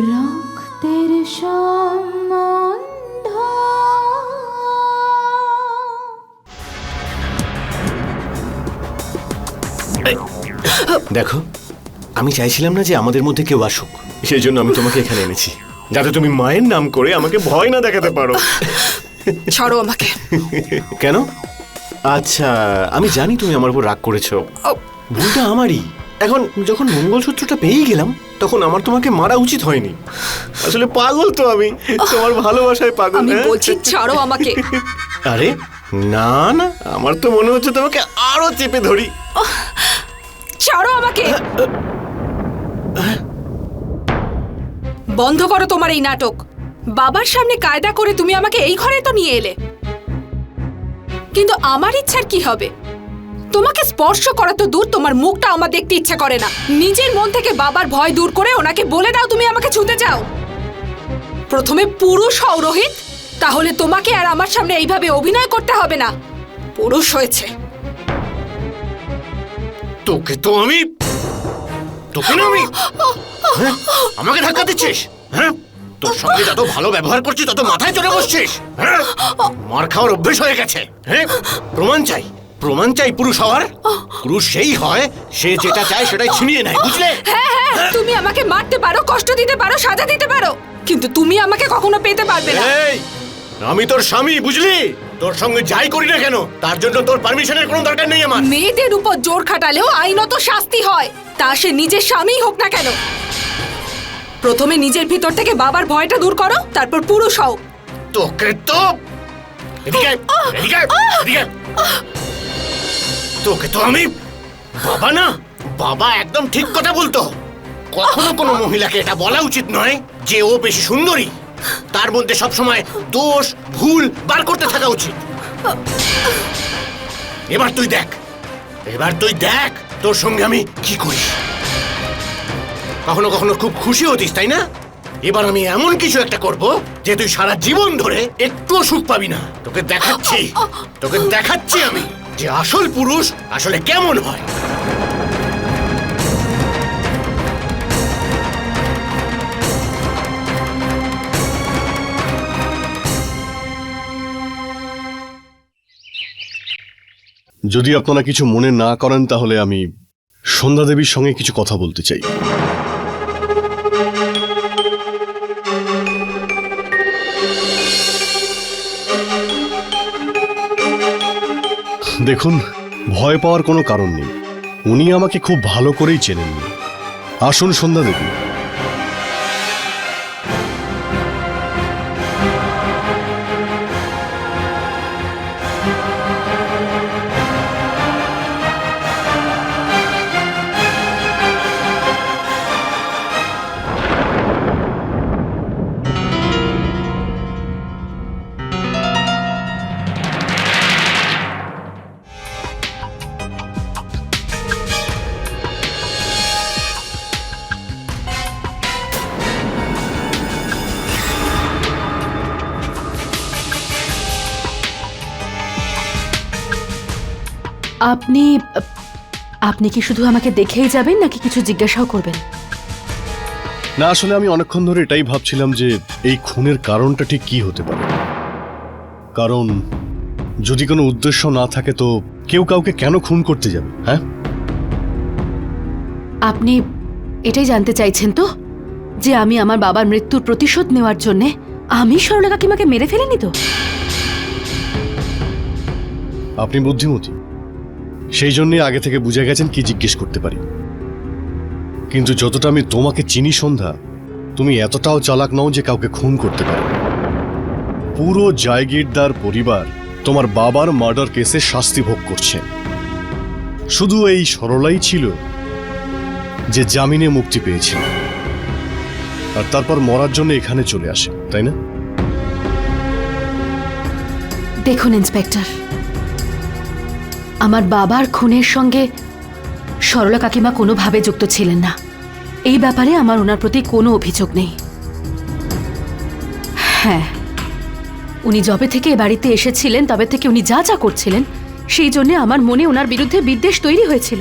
রক্তের সম্বন্ধ। দেখো, আমি চাইছিলাম না যে আমাদের মধ্যে কেউ আসুক, সেই জন্য আমি তোমাকে এখানে এনেছি, যাতে তুমি মায়ের নাম করে আমাকে ভয় না দেখাতে পারো। ছাড়ো আমাকে। কেন? আচ্ছা, আমি জানি তুমি আমার উপর রাগ করেছো, ভুলটা আমারই। এখন যখন মঙ্গলসূত্রটা পেয়ে গেলাম, তখন আমার তোমাকে মারা উচিত হয়নি। আসলে পাগল তো আমি, তোমার ভালোবাসায় পাগল। আমি বলছি ছাড়ো আমাকে। আরে না না, আমার তো মনে হচ্ছে তোমাকে আরো চেপে ধরি। ছাড়ো আমাকে। বন্ধ করো তোমার এই নাটক। বাবার সামনে কায়দা করে তুমি আমাকে এই ঘরে তো নিয়ে এলে, কিন্তু আমার ইচ্ছার কি হবে? তোমাকে স্পর্শ করা তো দূর, তোমার মুখটা আমার দেখতে ইচ্ছা করে না। নিজের মন থেকে বাবার ভয় দূর করে ওনাকে বলে দাও তুমি আমাকে ছুঁতে চাও। প্রথমে পুরুষ হও রোহিত, তাহলে তোমাকে আর আমার সামনে এইভাবে অভিনয় করতে হবে না। পুরুষ হয়েছে। তোকে তো আমি, তোকে না আমি, আমাকে ধাক্কা দিচ্ছিস? হ্যাঁ, তোর সঙ্গে যত ভালো ব্যবহার করছিস তত মাথায় চড়ে বসছিস। হ্যাঁ, মার খাওয়ার অভ্যেস হয়ে গেছে। হ্যাঁ, প্রমাণ চাই, প্রমাণ চাই পুরুষ হওয়ার। পুরুষ সেই হয়, সে যেটা চায় সেটাই ছিনিয়ে নেয়, বুঝলে? হ্যাঁ হ্যাঁ, তুমি আমাকে মারতে পারো, কষ্ট দিতে পারো, সাজা দিতে পারো, কিন্তু তুমি আমাকে কখনো পেতে পারবে না। এই, আমি তোর স্বামী, বুঝলি? তোর সঙ্গে যাই করি না কেন, তার জন্য তোর পারমিশনের কোনো দরকার নেই আমার। মেয়েদের উপর জোর খাটালেও আইনত শাস্তি হয়, তা সে নিজের স্বামী হোক না কেন। প্রথমে নিজের ভিতর থেকে বাবার ভয়টা দূর করো, তারপর পুরুষ হও। তোকে তো, এদিকে, এদিকে, এদিকে। তোকে তো আমি, বাবা না, বাবা একদম ঠিক কথা বলতো। কখনো কোনো মহিলাকে এটা বলা উচিত নয় যে ও বেশি সুন্দরী, তার মধ্যে সবসময় দোষ ভুল বার করতে থাকা উচিত। এবার তুই দেখ, এবার তুই দেখ তোর সঙ্গে আমি কি করি। কখনো কখনো খুব খুশি হতিস, তাই না? এবার আমি এমন কিছু একটা করব যে তুই সারা জীবন ধরে একটুও সুখ পাবি না। তোকে দেখাচ্ছি, তোকে দেখাচ্ছি আমি যে আসল পুরুষ আসলে কেমন হয়। যদি আপনারা কিছু মনে না করেন তাহলে আমি সন্ধ্যা দেবীর সঙ্গে কিছু কথা বলতে চাই। দেখুন, ভয় পাওয়ার কোনো কারণ নেই। উনি আমাকে খুব ভালো করেই চেনেননি। আসুন সন্ধ্যা দেবী। আপনি আপনি কি শুধু আমাকে দেখেই যাবেন নাকি কিছু জিজ্ঞাসাও করবেন? না, আসলে আমি অনেকক্ষণ ধরে এটাই ভাবছিলাম যে এই খুনের কারণটা ঠিক কি হতে পারে। কারণ যদি কোনো উদ্দেশ্য না থাকে তো কেউ কাউকে কেন খুন করতে যাবে? হ্যাঁ, আপনি এটাই জানতে চাইছেন তো যে আমি আমার বাবার মৃত্যুর প্রতিশোধ নেওয়ার জন্য আমি সরলা কাকিমাকে মেরে ফেলিনি তো? আপনি বুদ্ধিমতী, সেই জন্যই আগে থেকে বুঝে গেছেন কি জিজ্ঞেস করতে পারি। কিন্তু যতটা আমি তোমাকে চিনি সন্ধ্যা, তুমি এতটাও চালাক নও যে কাউকে খুন করতে পারো। পুরো জায়গিরদার পরিবার তোমার বাবার মার্ডার কেসে শাস্তি ভোগ করছে। শুধু এই সরলাই ছিল যে জামিনে মুক্তি পেয়েছিল, আর তারপর মরার জন্য এখানে চলে আসে, তাই না? দেখুন ইন্সপেক্টর, আমার বাবার খুনের সঙ্গে সরলা কাকিমা কোনোভাবে যুক্ত ছিলেন না। এই ব্যাপারে আমার ওনার প্রতি কোনো অভিযোগ নেই। হ্যাঁ, উনি যবে থেকে এ বাড়িতে এসেছিলেন তবে থেকে উনি যা যা করছিলেন সেই জন্য আমার মনে ওনার বিরুদ্ধে বিদ্বেষ তৈরি হয়েছিল।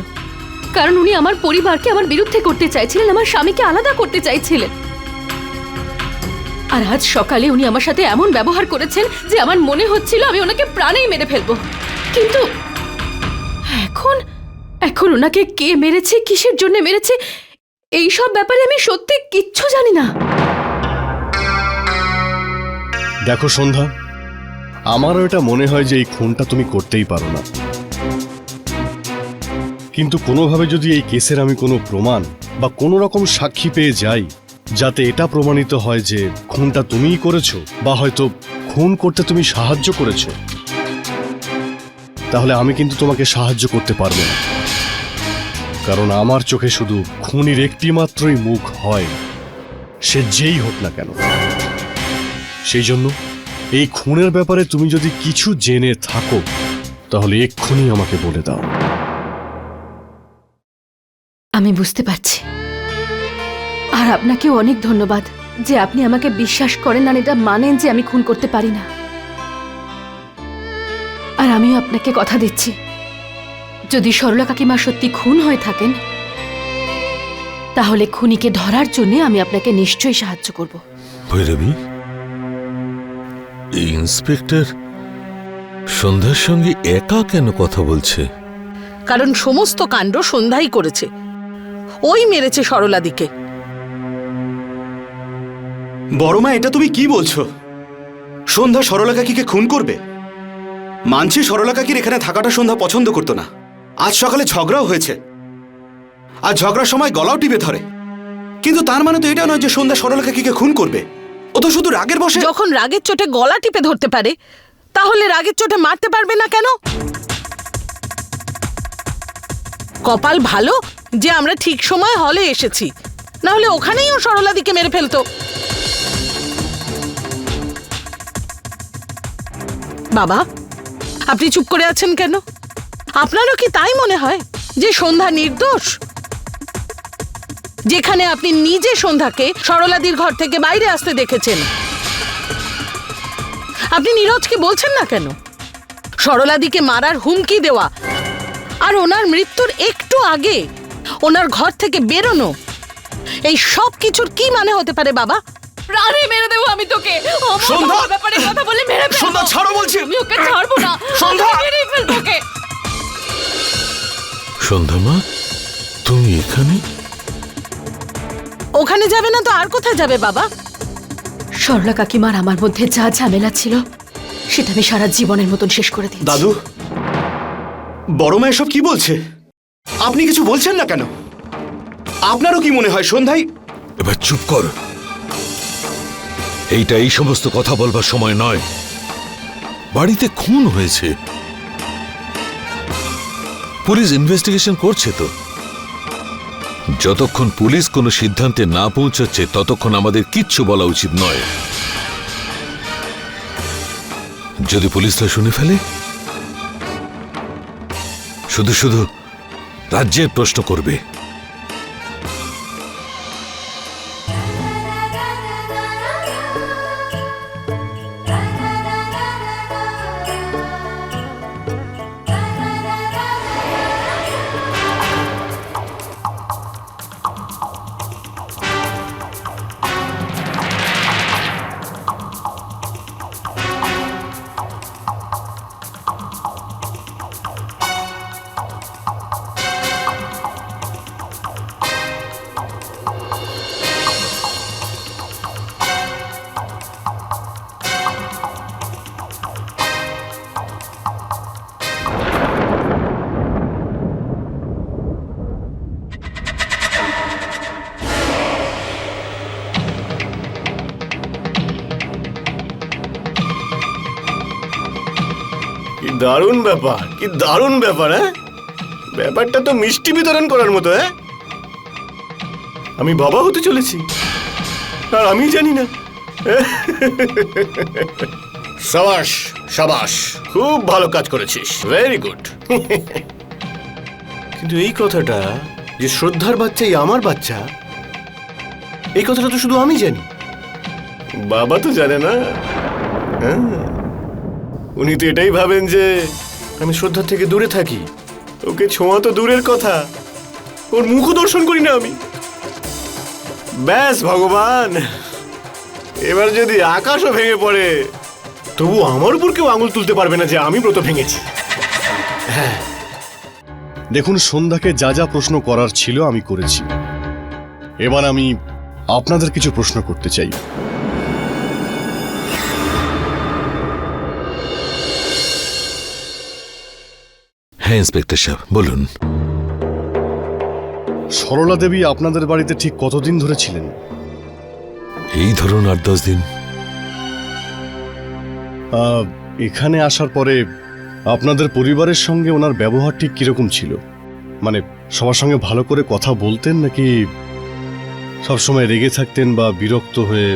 কারণ উনি আমার পরিবারকে আমার বিরুদ্ধে করতে চাইছিলেন, আমার স্বামীকে আলাদা করতে চাইছিলেন। আর আজ সকালে উনি আমার সাথে এমন ব্যবহার করেছেন যে আমার মনে হচ্ছিল আমি ওনাকে প্রাণেই মেরে ফেলবো। কিন্তু এখন এখন ওনাকে কে মেরেছে, কিসের জন্য মেরেছে, এইসব ব্যাপারে আমি সত্যি কিচ্ছু জানি না। দেখো সন্ধ্যা, আমারও এটা মনে হয় যে এই খুনটা তুমি করতেই পারো না, কিন্তু কোনোভাবে যদি এই কেসের আমি কোনো প্রমাণ বা কোনো রকম সাক্ষী পেয়ে যাই যাতে এটা প্রমাণিত হয় যে খুনটা তুমিই করেছো বা হয়তো খুন করতে তুমি সাহায্য করেছো, তাহলে আমি কিন্তু তোমাকে সাহায্য করতে পারবো না। কারণ আমার চোখে শুধু খুনির একটি মাত্রই মুখ হয়, সে যেই হোক না কেন। সেই জন্য এই খুনের ব্যাপারে তুমি যদি কিছু জেনে থাকো তাহলে এক্ষুনি আমাকে বলে দাও। আমি বুঝতে পারছি, আর আপনাকেও অনেক ধন্যবাদ যে আপনি আমাকে বিশ্বাস করেন আর এটা মানেন যে আমি খুন করতে পারি না। আর আমিও আপনাকে কথা দিচ্ছি, যদি সরলা কাকিমা সত্যি খুন হয়ে থাকেন তাহলে খুনিকে ধরার জন্য আমি আপনাকে নিশ্চয়ই সাহায্য করব। ভৈরবী, এই ইন্সপেক্টর সন্ধ্যার সঙ্গে একা কেন কথা বলছে? কারণ সমস্ত কাণ্ড সন্ধ্যাই করেছে, ওই মেরেছে সরলাদিকে। বড় মা, এটা তুমি কি বলছো? সন্ধ্যা সরলা কাকিকে খুন করবে? মানছি সরলা কাকির এখানে থাকাটা সন্ধ্যা পছন্দ করতো না। আজ সকালে ঝগড়াও হয়েছে, আর ঝগড়ার সময় গলাও টিপে ধরে, কিন্তু তার মানে তো এটা নয় যে সন্ধ্যা সরলা কাকিকে খুন করবে। ও তো শুধু রাগের বশে। যখন রাগের চোটে গলা টিপে ধরতে পারে, তাহলে রাগের চোটে মারতে পারবে না কেন? কপাল ভালো যে আমরা ঠিক সময় হলে এসেছি, না হলে ওখানেই ও সরলাদিকে মেরে ফেলতো। বাবা, আপনি চুপ করে আছেন কেন? আপনারও কি তাই মনে হয় যে সন্ধ্যা নির্দোষ? যেখানে আপনি নিজে সন্ধ্যাকে সরলাদির ঘর থেকে বাইরে আসতে দেখেছেন, আপনি নীরজকে বলছেন না কেন? সরলাদিকে মারার হুমকি দেওয়া আর ওনার মৃত্যুর একটু আগে ওনার ঘর থেকে বেরোনো, এই সব কিছুর কি মানে হতে পারে বাবা? প্রাণে মেরে দেবো আমি তোকে। সন্ধ্যা! ব্যাপারে কথা বলে মেরে ফেলবো। সন্ধ্যা, ছাড়ো বলছি। আমি ওকে ছাড়বো না। সন্ধ্যা! আমি মেরেই ফেলবো ওকে। সন্ধ্যা মা, তুমি এখানে? ওখানে যাবে না তো আর কোথায় যাবে বাবা? সরলা কাকিমার আমার মধ্যে যা ঝামেলা ছিল সেটা আমি সারা জীবনের মতন শেষ করে দিই। দাদু, বড় মা এসব কি বলছে? আপনি কিছু বলছেন না কেন? আপনারও কি মনে হয় সন্ধ্যায়? এবার চুপ কর। এইটা এই সমস্ত কথা বলবার সময় নয়। বাড়িতে খুন হয়েছে, পুলিশ ইনভেস্টিগেশন করছে তো। যতক্ষণ পুলিশ কোনো সিদ্ধান্তে না পৌঁছাচ্ছে ততক্ষণ আমাদের কিচ্ছু বলা উচিত নয়। যদি পুলিশ তা শুনে ফেলে, শুধু শুধু রাজ্যের প্রশ্ন করবে। কি দারুণ ব্যাপার, কি দারুণ ব্যাপার। হ্যাঁ, ব্যাপারটা তো মিষ্টি বিতরণ করার মতো। হ্যাঁ, আমি বাবা হতে চলেছি আর আমি জানি না। সাবাস সাবাস, খুব ভালো কাজ করেছিস, ভেরি গুড। কিন্তু এই কথাটা যে শ্রদ্ধার বাচ্চাই আমার বাচ্চা, এই কথাটা তো শুধু আমি জানি, বাবা তো জানে না। হ্যাঁ, উনি তো এটাই ভাবেন যে আমি শ্রদ্ধার থেকে দূরে থাকি, ওকে ছোঁয়া তো দূরের কথা, ওর মুখও দর্শন করি না আমি। ব্যাস ভগবান, এবার যদি আকাশও ভেঙে পড়ে তবু আমার উপর কেউ আঙুল তুলতে পারবে না যে আমি ব্রত ভেঙেছি। দেখুন, সন্ধ্যাকে যা যা প্রশ্ন করার ছিল আমি করেছি। এবার আমি আপনাদের কিছু প্রশ্ন করতে চাই। হ্যাঁ ইন্সপেক্টর সাহেব বলুন। সরলা দেবী আপনাদের বাড়িতে ঠিক কতদিন ধরে ছিলেন? এই ধরুন 8-10 দিন। এখানে আসার পরে আপনাদের পরিবারের সঙ্গে ওনার ব্যবহার ঠিক কিরকম ছিল? মানে সবার সঙ্গে ভালো করে কথা বলতেন নাকি সবসময় রেগে থাকতেন বা বিরক্ত হয়ে?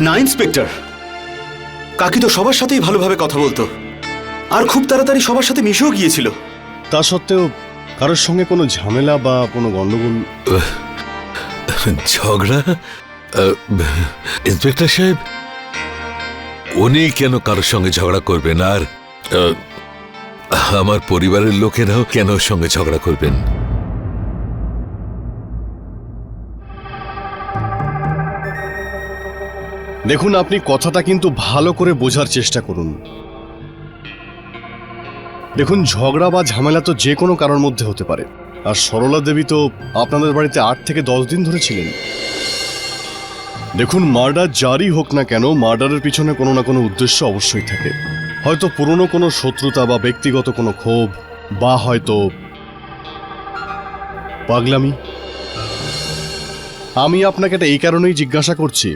না ইন্সপেক্টর, কাকি তো সবার সাথেই ভালোভাবে কথা বলতো আর খুব তাড়াতাড়ি সবার সাথে মিশেও গিয়েছিল। তা সত্ত্বেও কারোর সঙ্গে কোনো ঝামেলা বা কোনো গন্ডগোল? ঝগড়া? ইন্সপেক্টর সাহেব, উনি কেন কারোর সঙ্গে ঝগড়া করবেন? আর আমার পরিবারের লোকেরাও কেন ওর সঙ্গে ঝগড়া করবেন? দেখুন, আপনি কথাটা কিন্তু ভালো করে বোঝার চেষ্টা করুন। দেখুন, ঝগড়া বা ঝামেলা তো যে কোনো কারোর মধ্যে হতে পারে। আর সরলা দেবী তো আপনাদের বাড়িতে 8 থেকে 10 দিন ধরে ছিলেন। দেখুন, মার্ডার যারই হোক না কেন, মার্ডারের পিছনে কোনো না কোনো উদ্দেশ্য অবশ্যই থাকে। হয়তো পুরনো কোনো শত্রুতা বা ব্যক্তিগত কোনো ক্ষোভ, বা হয়তো পাগলামি। আমি আপনাকে এটা এই কারণেই জিজ্ঞাসা করছি,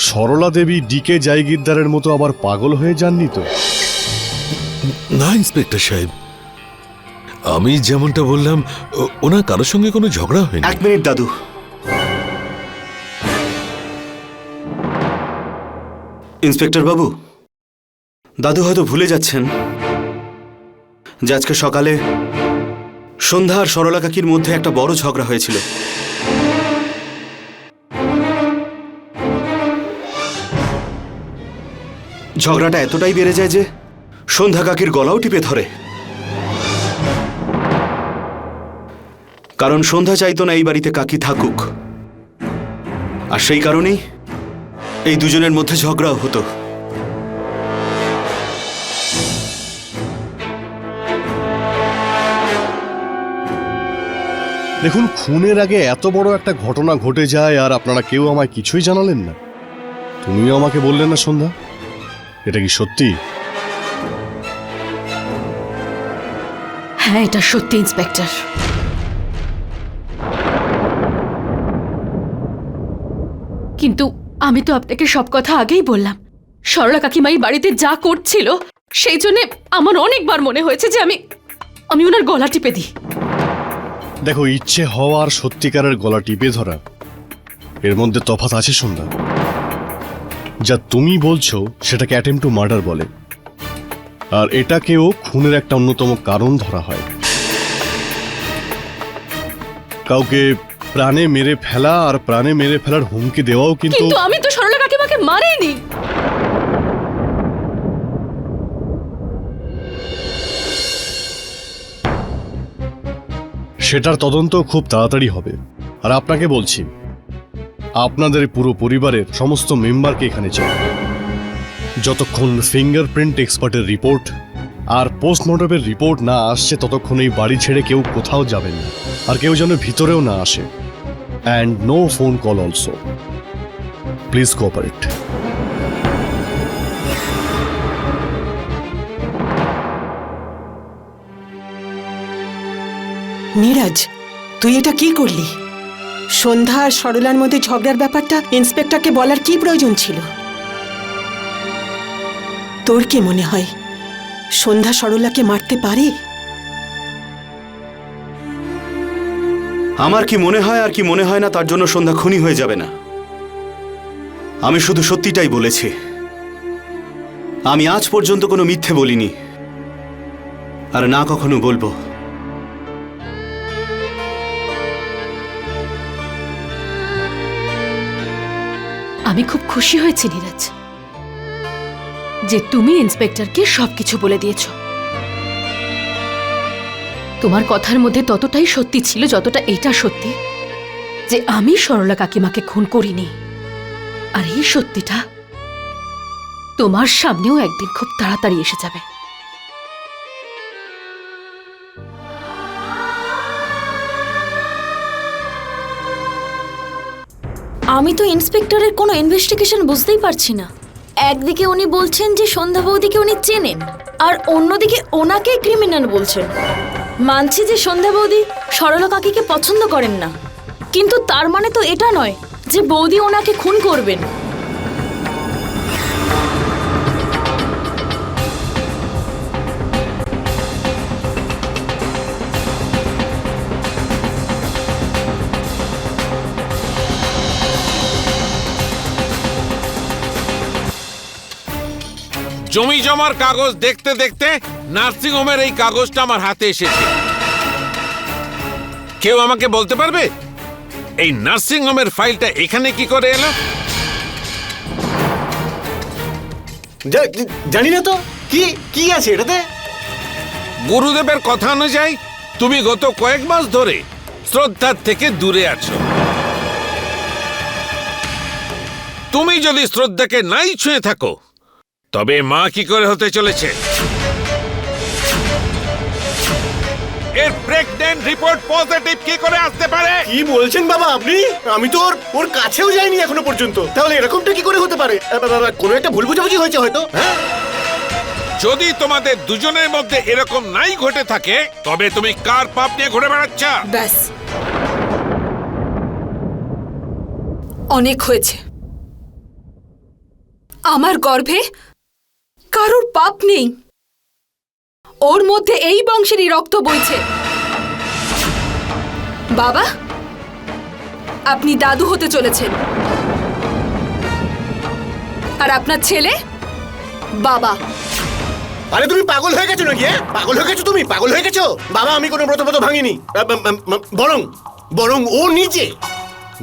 সরলা দেবী ডিকে জায়গিরদারের মতো আবার পাগল হয়ে যাননি তো? না ইন্সপেক্টর সাহেব, আমি যেমনটা বললাম ওনার কারোর সঙ্গে কোনো ঝগড়া হয়নি। 1 মিনিট দাদু। ইন্সপেক্টর বাবু, দাদু হয়তো ভুলে যাচ্ছেন যে আজকে সকালে সন্ধ্যা আর সরলা কাকির মধ্যে একটা বড় ঝগড়া হয়েছিল। ঝগড়াটা এতটাই বেড়ে যায় যে সন্ধ্যা কাকির গলাও টিপে ধরে। কারণ সন্ধ্যা চাইতো না এই বাড়িতে কাকি থাকুক, আর সেই কারণেই এই দুজনের মধ্যে ঝগড়াও হতো। দেখুন, খুনের আগে এত বড় একটা ঘটনা ঘটে যায় আর আপনারা কেউ আমায় কিছুই জানালেন না। তুমিও আমাকে বললে না সন্ধ্যা। এটা কি সত্যি? হ্যাঁ, এটা সত্যি ইন্সপেক্টর। কিন্তু আমি তো আপনাকে সব কথা আগেই বললাম। সরলা কাকিমাই বাড়িতে যা করছিল সেই জন্য আমার অনেকবার মনে হয়েছে যে আমি ওনার গলা টিপে দিই। দেখো, ইচ্ছে হওয়া আর সত্যিকারের গলা টিপে ধরা এর মধ্যে তফাৎ আছে সন্ধ্যা। যা তুমি বলছো সেটাকে অ্যাটেম্প টু মার্ডার বলে, আর এটাকেও খুনের একটা অন্যতম কারণ ধরা হয়। কাউকে প্রাণে মেরে ফেলা আর প্রাণে মেরে ফেলার হুমকি দেওয়াও কিন্তু। কিন্তু আমি তো সরলা কাকিমাকে মারিনি। সেটার তদন্ত খুব তাড়াতাড়ি হবে। আর আপনাকে বলছি, আপনাদের পুরো পরিবারের সমস্ত মেম্বারকে এখানে চাই। যতক্ষণ ফিঙ্গারপ্রিন্ট এক্সপার্টের রিপোর্ট আর পোস্টমর্টমের রিপোর্ট না আসছে ততক্ষণ এই বাড়ি ছেড়ে কেউ কোথাও যাবেন না, আর কেউ যেন ভিতরেও না আসে। And no phone call also. Please cooperate. Neeraj, তুই এটা কি করলি? সন্ধ্যা আর সরলার মধ্যে ঝগড়ার ব্যাপারটা ইন্সপেক্টরকে বলার কি প্রয়োজন ছিল? তোর কি মনে হয় সন্ধ্যা সরলাকে মারতে পারে? আমার কি মনে হয় আর কি মনে হয় না তার জন্য সন্ধ্যা খুনি হয়ে যাবে না। আমি শুধু সত্যিটাই বলেছি। আমি আজ পর্যন্ত কোনো মিথ্যে বলিনি, আর না কখনো বলবো। আমি খুব খুশি হয়েছি নীরজ যে তুমি ইন্সপেক্টরকে সবকিছু বলে দিয়েছো। তোমার কথার মধ্যে ততটাই সত্যি ছিল যতটা এটা সত্যি যে আমি সরলা কাকিমাকে খুন করিনি। আর এই সত্যিটা তোমার সামনেও একদিন খুব তাড়াতাড়ি এসে যাবে। আমি তো ইন্সপেক্টরের কোনো ইনভেস্টিগেশন বুঝতেই পারছি না। একদিকে উনি বলছেন যে সন্ধ্যা বৌদিকে উনি চেনেন, আর অন্যদিকে ওনাকেই ক্রিমিনাল বলছেন। মানছি যে সন্ধ্যা বৌদি সরলা কাকিকে পছন্দ করেন না, কিন্তু তার মানে তো এটা নয় যে বৌদি ওনাকে খুন করবেন। জমি জমার কাগজ দেখতে দেখতে নার্সিং হোমের এই কাগজটা আমার হাতে এসেছে। কেউ আমাকে বলতে পারবে এই নার্সিং হোমের ফাইলটা এখানে কি করে এলো? জানি না তো কি কি আছে এটাতে। গুরুদেবের কথা অনুযায়ী তুমি গত কয়েক মাস ধরে শ্রদ্ধার থেকে দূরে আছো। তুমি যদি শ্রদ্ধাকে নাই ছুঁয়ে থাকো তবে মা কি করে হতে চলেছে? এর প্রেগন্যান্ট রিপোর্ট পজিটিভ কি করে আসতে পারে? কি বলছেন বাবা আপনি? আমি তো ওর কাছেও যাইনি এখনো পর্যন্ত। তাহলে এরকমটা কি করে হতে পারে? কোনো একটা ভুল বোঝাবুঝি হয়েছে হয়তো। হ্যাঁ, যদি তোমাদের দুজনের মধ্যে এরকম নাই ঘটে থাকে তবে তুমি কার পাপ নিয়ে ঘুরে বেড়াচ্ছ? ব্যাস, অনেক হয়েছে। আমার গর্ভে কারোর পাপ নেই। ওর মধ্যে এই বংশেরই রক্ত বইছে। বাবা, আপনি দাদু হতে চলেছেন, আর আপনার ছেলে বাবা। আরে তুমি পাগল হয়ে গেছো নাকি? পাগল হয়ে গেছো তুমি, পাগল হয়ে গেছো। বাবা আমি কোনো ব্রত ভাঙিনি। বরং বরং ও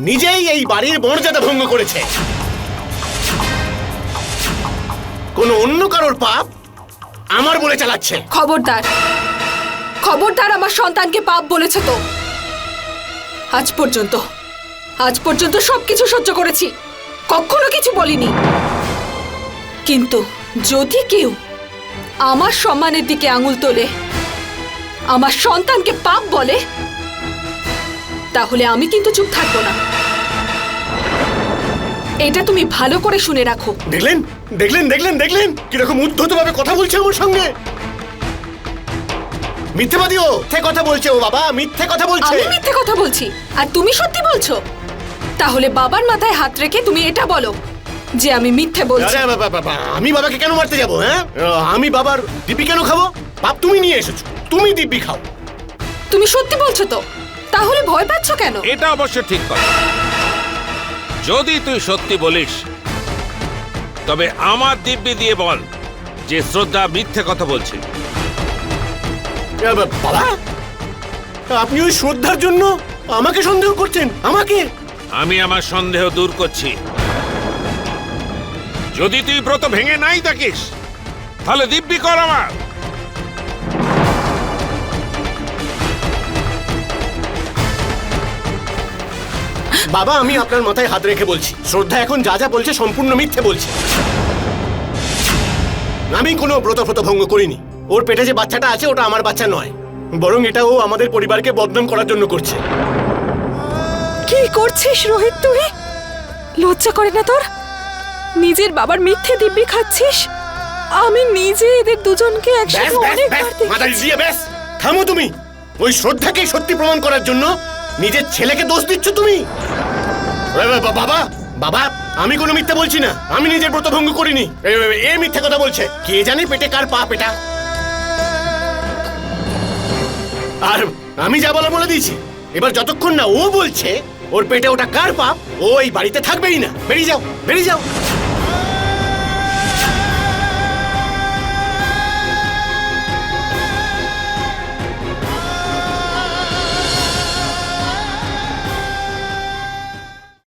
নিজেই এই বাড়ির মর্যাদা ভঙ্গ করেছে। কোনো অন্য কারোর পাপ আমার বলে চালাচ্ছে। খবরদার, খবরদার, আমার সন্তানকে পাপ বলেছে তো। আজ পর্যন্ত সবকিছু সহ্য করেছি, কখনো কিছু বলিনি। কিন্তু যদি কেউ আমার সম্মানের দিকে আঙুল তোলে, আমার সন্তানকে পাপ বলে, তাহলে আমি কিন্তু চুপ থাকবো না। এটা তুমি ভালো করে শুনে রাখো। দেখলেন দেখলেন দেখলেন দেখলেন কিরকম উদ্ধত ভাবে কথা বলছে আমার সঙ্গে। মিথ্যেবাদী ও, মিথ্যে কথা বলছে ও। বাবা মিথ্যে কথা বলছে। আমি মিথ্যে কথা বলছি আর তুমি সত্যি বলছো? তাহলে বাবার মাথায় হাত রেখে তুমি এটা বলো যে আমি মিথ্যে বলছি। আরে বাবা, আমি বাবাকে কেন মারতে যাবো? হ্যাঁ, আমি বাবার দিব্যি কেন খাবো? পাপ তুমি নিয়ে এসেছো, তুমি দিব্যি খাও। তুমি সত্যি বলছো তো? তাহলে ভয় পাচ্ছ কেন? এটা অবশ্য ঠিক কথা। যদি তুই সত্যি বলিস তবে আমার দিব্যি দিয়ে বল যে শ্রদ্ধা মিথ্যে কথা বলছে। বাবা, আপনি ওই শ্রদ্ধার জন্য আমাকে সন্দেহ করছেন? আমাকে? আমি আমার সন্দেহ দূর করছি। যদি তুই ব্রত ভেঙে নাই থাকিস তাহলে দিব্যি কর আমার। বাবা আমি আপনার মাথায় হাত রেখে বলছি, শ্রদ্ধা এখন যা যা বলছে সম্পূর্ণ মিথ্যে বলছে। আমি কোনো ব্রত ভঙ্গ করিনি। ওর পেটে যে বাচ্চাটা আছে ওটা আমার বাচ্চা নয়, বরং এটা ও আমাদের পরিবারকে বদনাম করার জন্য করছে। কি করছিস রোহিত তুই? লজ্জা করে না তোর? নিজের বাবার মিথ্যে দিব্যি খাচ্ছিস। আমি নিজে এদের দুজনকে একসাথে অনেকবার দেখেছি। ব্যাস, থামো তুমি। ওই শ্রদ্ধাকে সত্যি প্রমাণ করার জন্য নিজের ছেলেকে দোষ দিচ্ছ তুমি। বাবা বাবা, আমি কোনো মিথ্যে বলছি না। আমি নিজের ব্রত ভঙ্গ করিনি। এ মিথ্যে কথা বলছে। কে জানে পেটে কার পাপ এটা। আর আমি যা বলে দিয়েছি। এবার যতক্ষণ না ও বলছে ওর পেটে ওটা কার পাপ, ও এই বাড়িতে থাকবেই না। বেরিয়ে যাও, বেরিয়ে যাও।